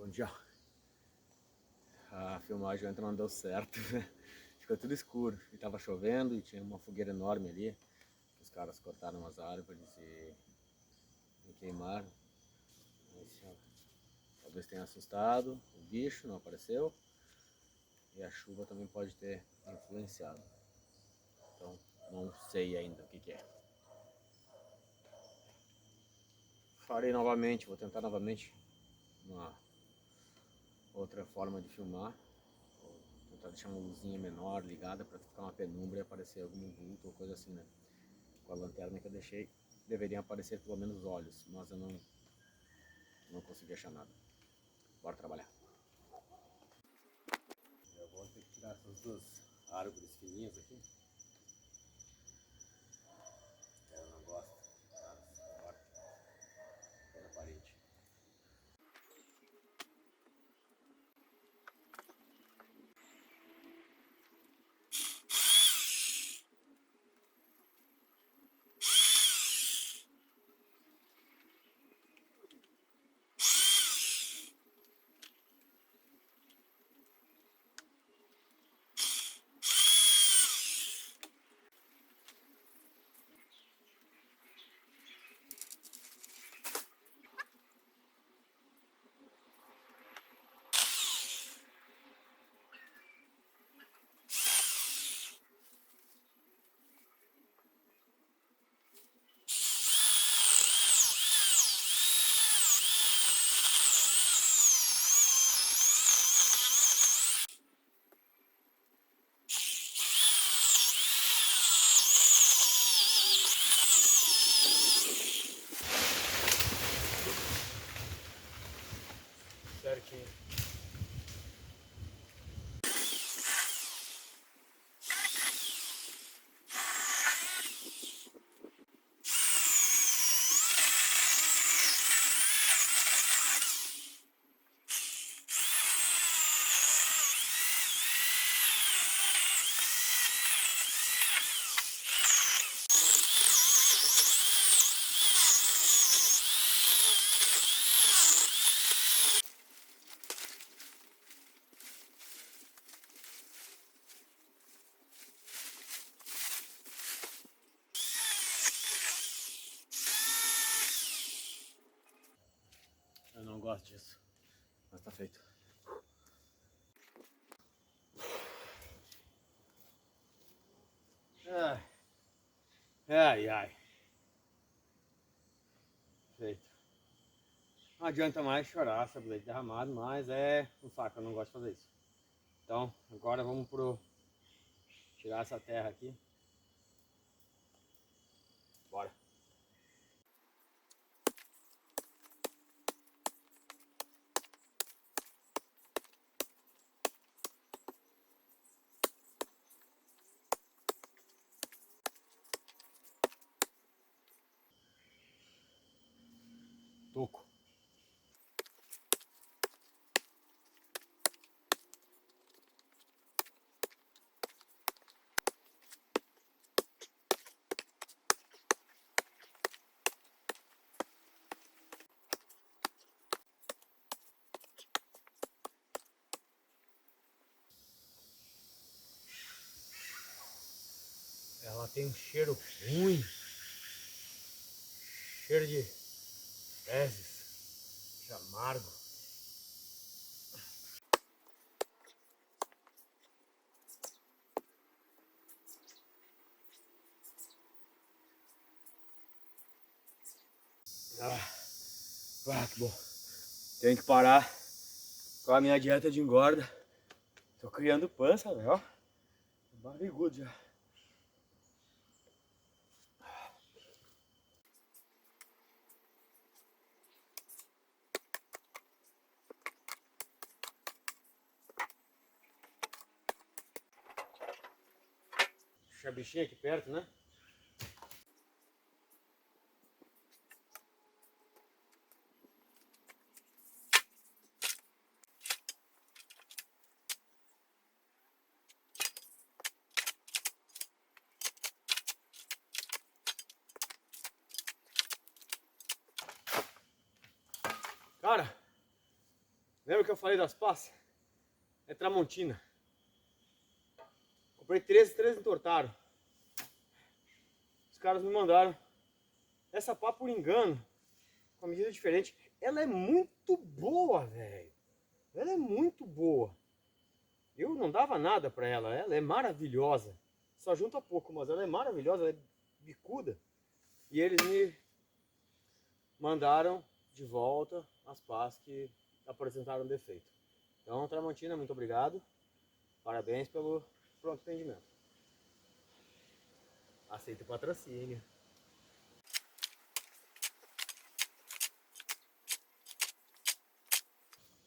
Bom dia. A filmagem ontem não deu certo, né? Ficou tudo escuro e tava chovendo e tinha uma fogueira enorme ali. Os caras cortaram as árvores e queimaram. Talvez tenha assustado o bicho, não apareceu. E a chuva também pode ter influenciado. Então não sei ainda o que é. Farei novamente, vou tentar novamente uma outra forma de filmar. Vou tentar deixar uma luzinha menor ligada para ficar uma penumbra e aparecer algum vulto ou coisa assim, né? Com a lanterna que eu deixei, deveriam aparecer pelo menos olhos, mas eu não consegui achar nada. Bora trabalhar. Eu vou ter que tirar essas duas árvores fininhas aqui. Eu não gosto das partes da parede. Certinho. Eu não gosto disso, mas tá feito. Ai. Feito. Não adianta mais chorar sobre leite derramado, mas é um saco, eu não gosto de fazer isso. Então, agora vamos tirar essa terra aqui. Bora. Toco. Ela tem um cheiro ruim. Cheiro de fezes. De amargo. Que bom. Tenho que parar com a minha dieta de engorda. Tô criando pança, velho. Barrigudo já. Deixa a bichinha aqui perto, né? Cara, lembra que eu falei das passas é Tramontina. Comprei 13 entortaram. Os caras me mandaram essa pá por engano, com a medida diferente. Ela é muito boa, velho. Ela é muito boa. Eu não dava nada pra ela. Ela é maravilhosa. Só junta pouco, mas ela é maravilhosa. Ela é bicuda. E eles me mandaram de volta as pás que apresentaram defeito. Então, Tramontina, muito obrigado. Parabéns pelo pronto atendimento. Aceita o patrocínio.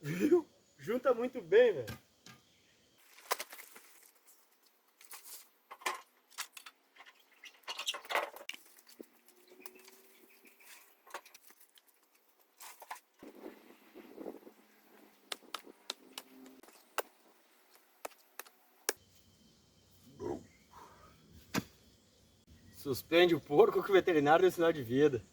Viu? Junta muito bem, velho. Suspende o porco que o veterinário deu sinal de vida.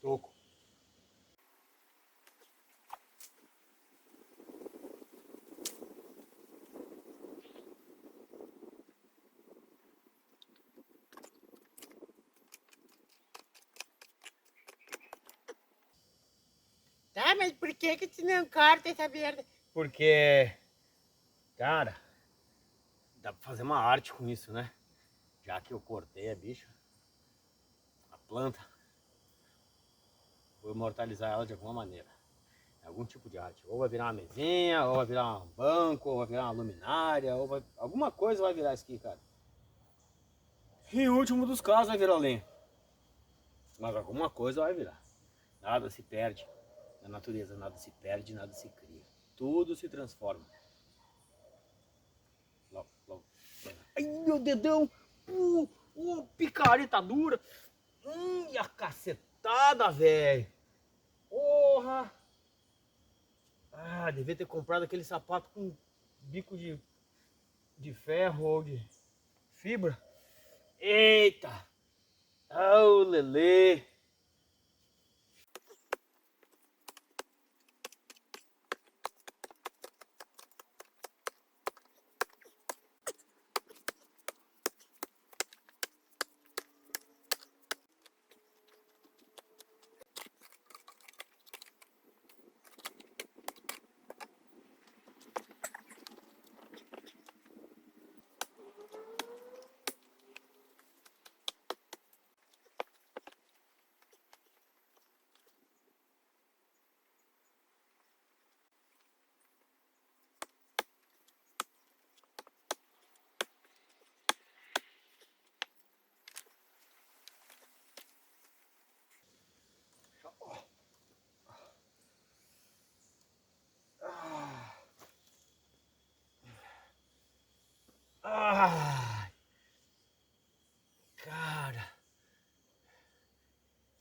Toco. Tá, mas por que que tu não corta essa merda? Porque, cara, dá pra fazer uma arte com isso, né? Já que eu cortei a bicha, a planta, vou imortalizar ela de alguma maneira. Algum tipo de arte. Ou vai virar uma mesinha, ou vai virar um banco, ou vai virar uma luminária, ou vai... alguma coisa vai virar isso aqui, cara. E em último dos casos vai virar lenha. Mas alguma coisa vai virar. Nada se perde na natureza, nada se perde, nada se cria. Tudo se transforma. Logo, logo. Ai, meu dedão! Picareta dura! E a cacetada, velho! Porra! Ah, devia ter comprado aquele sapato com bico de ferro ou de fibra. Eita! Oh, lelê! Ah, cara!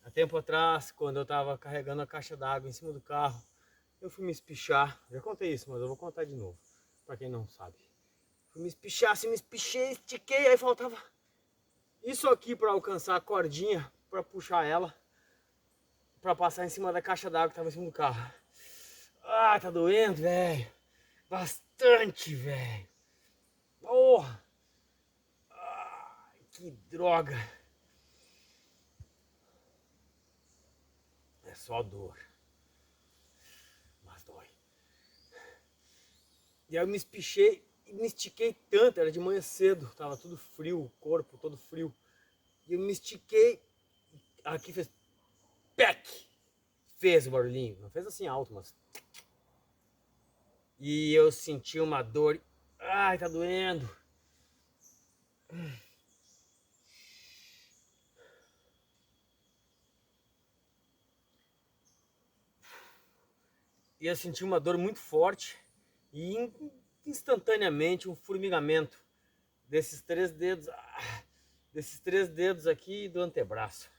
Há tempo atrás, quando eu tava carregando a caixa d'água em cima do carro, eu fui me espichar. Já contei isso, mas eu vou contar de novo, pra quem não sabe. Fui me espichar, assim, me espichei, estiquei, aí faltava isso aqui pra alcançar a cordinha, pra puxar ela, pra passar em cima da caixa d'água que tava em cima do carro. Ah, tá doendo, velho. Bastante, velho. Porra. Ai, que droga. É só dor. E aí eu me espichei e me estiquei tanto, era de manhã cedo, tava tudo frio, o corpo todo frio. E eu me estiquei, aqui fez pec, fez o barulhinho, não fez assim alto, mas... E eu senti uma dor, ai, tá doendo. E eu senti uma dor muito forte e instantaneamente um formigamento desses 3 dedos, desses 3 dedos aqui do antebraço.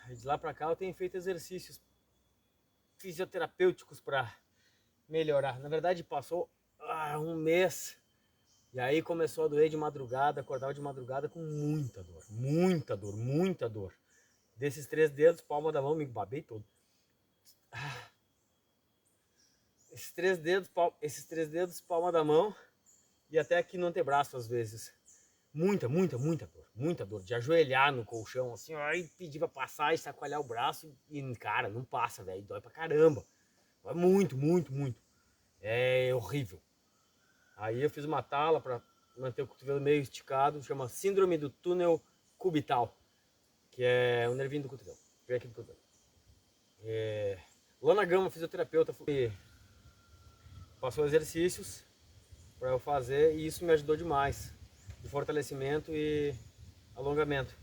E de lá pra cá eu tenho feito exercícios fisioterapêuticos para melhorar. Na verdade passou um mês e aí começou a doer de madrugada, acordava de madrugada com muita dor, muita dor, muita dor. Desses 3 dedos, palma da mão, me babei todo. Esses três dedos, palma da mão e até aqui no antebraço às vezes. Muita dor. De ajoelhar no colchão, assim, aí pedir pra passar e chacoalhar o braço e, cara, não passa, velho, dói pra caramba. Dói muito. É horrível. Aí eu fiz uma tala pra manter o cotovelo meio esticado, chama síndrome do túnel cubital, que é o nervinho do cotovelo, vem aqui do cotovelo. Lana Gama, fisioterapeuta, passou exercícios para eu fazer e isso me ajudou demais, de fortalecimento e alongamento.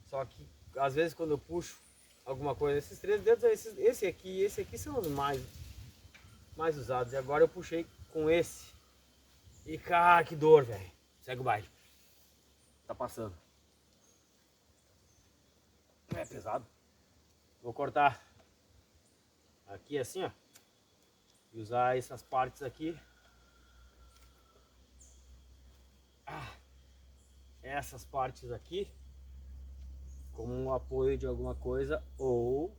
Só que às vezes quando eu puxo alguma coisa, esses 3 dedos, esse aqui são os mais usados. E agora eu puxei com esse e cara, que dor, velho. Segue o baile. Tá passando. É pesado. Vou cortar aqui assim, ó, e usar essas partes aqui. Essas partes aqui como um apoio de alguma coisa ou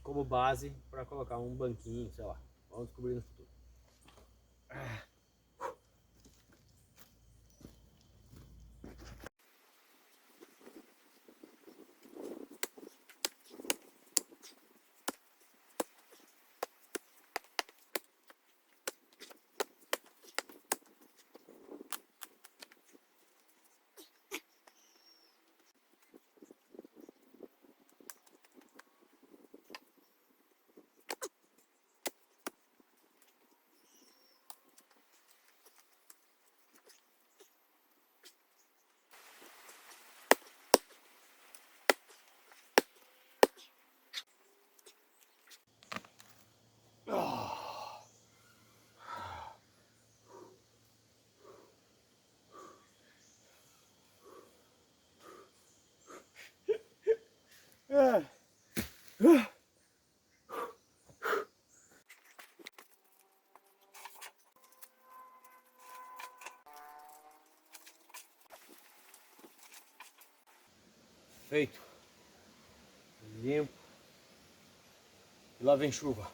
como base para colocar um banquinho, sei lá. Vamos descobrir no futuro. Feito. Limpo. E lá vem chuva.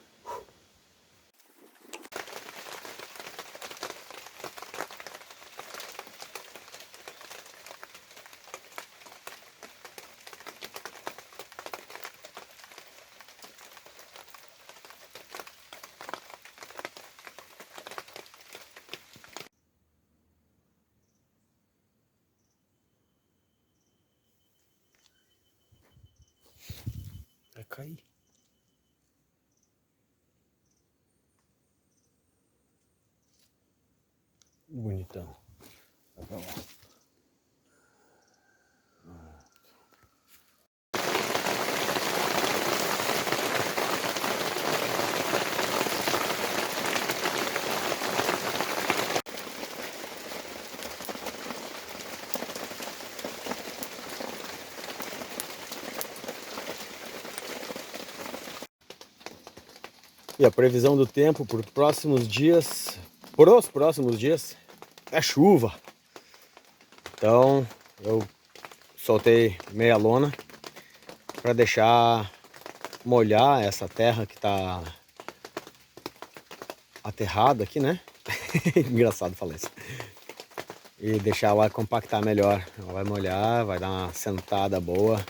Vai cair. Bonitão. Vai pra lá. E a previsão do tempo para os próximos dias é chuva. Então eu soltei meia lona para deixar molhar essa terra que está aterrada aqui, né? Engraçado falar isso. E deixar ela compactar melhor. Ela vai molhar, vai dar uma sentada boa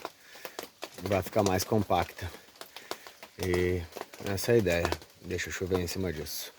e vai ficar mais compacta. E essa é a ideia. Deixa eu chover em cima disso.